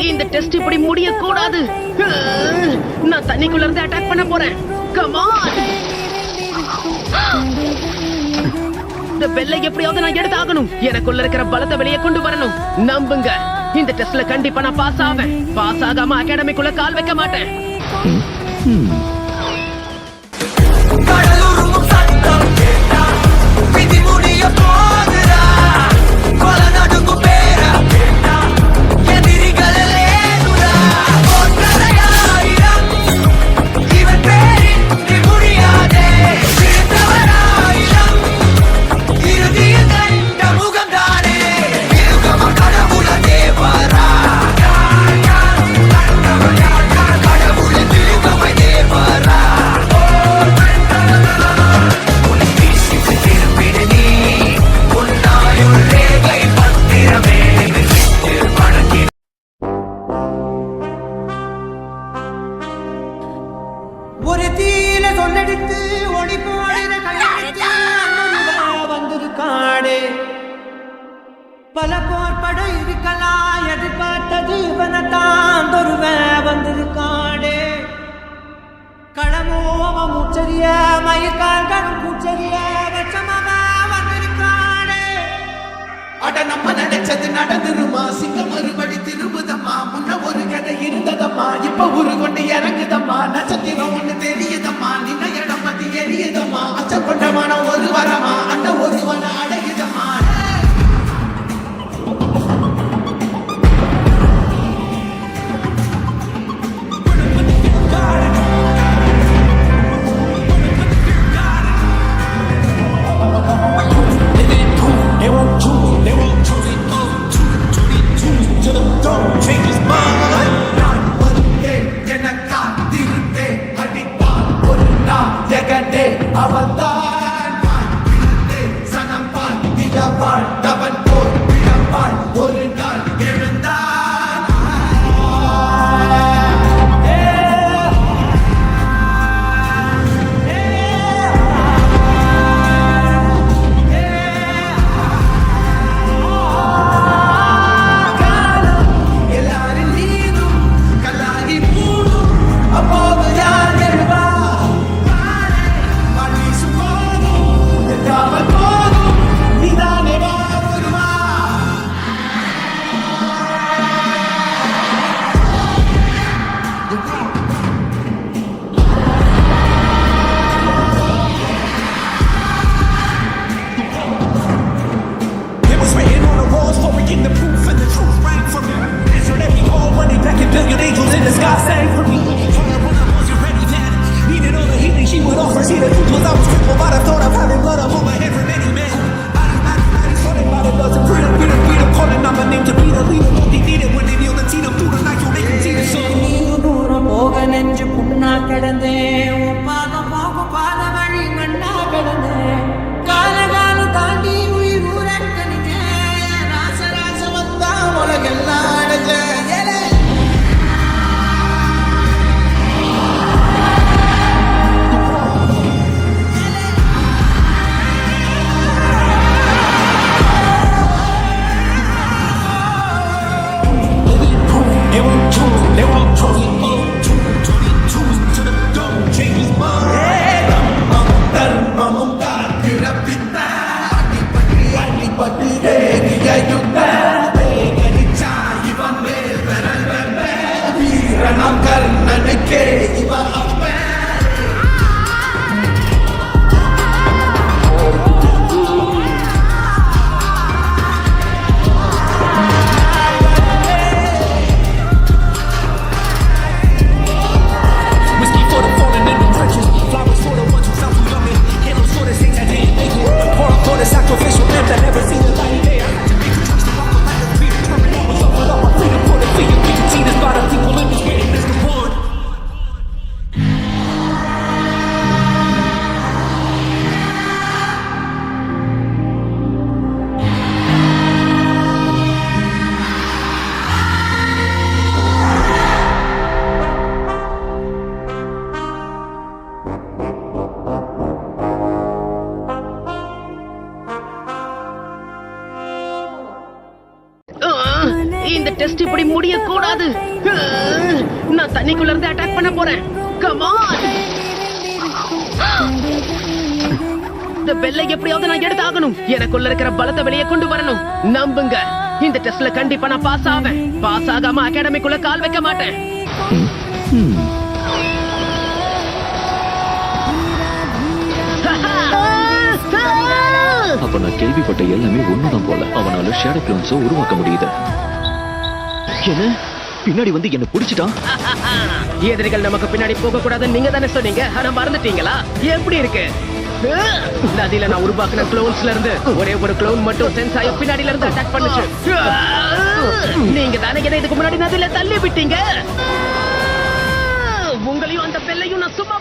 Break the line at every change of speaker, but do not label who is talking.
இந்த டெஸ்ட் இப்படி முடிய கூடாது. நான் தண்ணிக்குள்ள இருந்து அட்டாக் பண்ண போறேன். Come on. இந்த பெல்லை எப்படியாவது நான் எடுத்து ஆகணும். எனக்குள்ள இருக்கிற பலத்தை வெளியே கொண்டு வரணும். நம்புங்க, இந்த டெஸ்ட்ல கண்டிப்பா நான் பாஸ் ஆவேன். பாஸ் ஆகாம அகாடமிக்குள்ள கால் வைக்க மாட்டேன்.
ஒரு தீல சொல்லடித்து ஒளி போடுற கையெழுத்து வந்திருக்காடே. பல போர்படம் இருக்கலாம், எதிர்பார்த்தது இவனத்தான் தொருவன் வந்திருக்காடே. களமோவ மூச்சரிய மயிர்கால்களும் பூச்சரிய வெச்சமவ வந்திருக்காடே.
அட நம்ம நினைச்சது நடந்துருமா, சிங்கம் மறுபடி திரும்புதம்மா. முன்ன ஒரு கதை இருந்ததம்மா, இப்ப உரு கொண்டு இறங்குதம்மா. நட்சத்திரம் ஒண்ணு தெரியுதம்மா, நின்ன இடம் பத்தி எரியுதம்மா. அச்சம் கொண்ட மனம் ஒரு வரமா, அந்த ஒருவன அடையுதம்மா. அவன்தான் சனம்பான் திடவான் தவன் போல் விடவான் ஒரு நாள் எழுந்தான். எல்லாரும் நீதும் கல்லாகி மூடும் அப்போது யார் எழுவா. The proof and the truth rang from me. Answer every call, running back and billion angels in the sky sang for me. Fire when I wasn't ready, man. Needed all the healing she would offer. See, the truth was I was crippled by the thought of having blood up on my head for many men. I started by the blood to freedom, calling out my name to be the leader. What they needed when they kneeled and seen them through the night so they could see the sun.
தூரம் போக நெஞ்சு புண்ணா கிடந்தேன். பாதம் போக பாத வழி மண்ணா கிடந்தேன். காலகாலம் தாண்டி உயிர் ஊரக்கணிச்சேன். ராசராச வந்தா உலகெல்லாம் அடைஞ்சேன்.
They won't choose, they won't choose. 22 to the dome, change
இப்படி முடியக்கூடாது. நான் தண்ணிக்குள்ள இருந்து அட்டாக் பண்ண போறேன். Come on. இந்த பெல்லை எப்படியாவது நான் எடுத்து ஆகணும். எனக்குள்ள இருக்கிற பலத்தை வெளியே கொண்டு வரணும். நம்புங்க, இந்த டெஸ்ட்ல கண்டிப்பா நான் பாஸ் ஆவேன். பாஸ் ஆகாம அகாடமிக்குள்ள கால் வைக்க மாட்டேன்.
அப்ப நான் கேள்விப்பட்ட எல்லாமே உண்மைதான் போல. அவனால ஷேடோ கிளோன்ஸ உருவாக்க முடியுது. என்ன பின்னாடி வந்து என்ன புடிச்சிட்டான்?
எதிரிகள் நமக்கு பின்னாடி போக கூடாதுன்னு நீங்க தானே சொன்னீங்க. ஆனா மறந்துட்டீங்களா? எப்படி இருக்கு? நதியில நான் உருவாக்குன க்ளோன்ஸ்ல இருந்து ஒரே ஒரு க்ளோன் மட்டும் சென்ஸ் ஆகி பின்னாடில இருந்து அட்டாக் பண்ணுச்சு. நீங்க தானே என்ன இதுக்கு முன்னாடி நதியில தள்ளி விட்டீங்க. உங்களையும் அந்த பெல்லையும் நான் சும்மா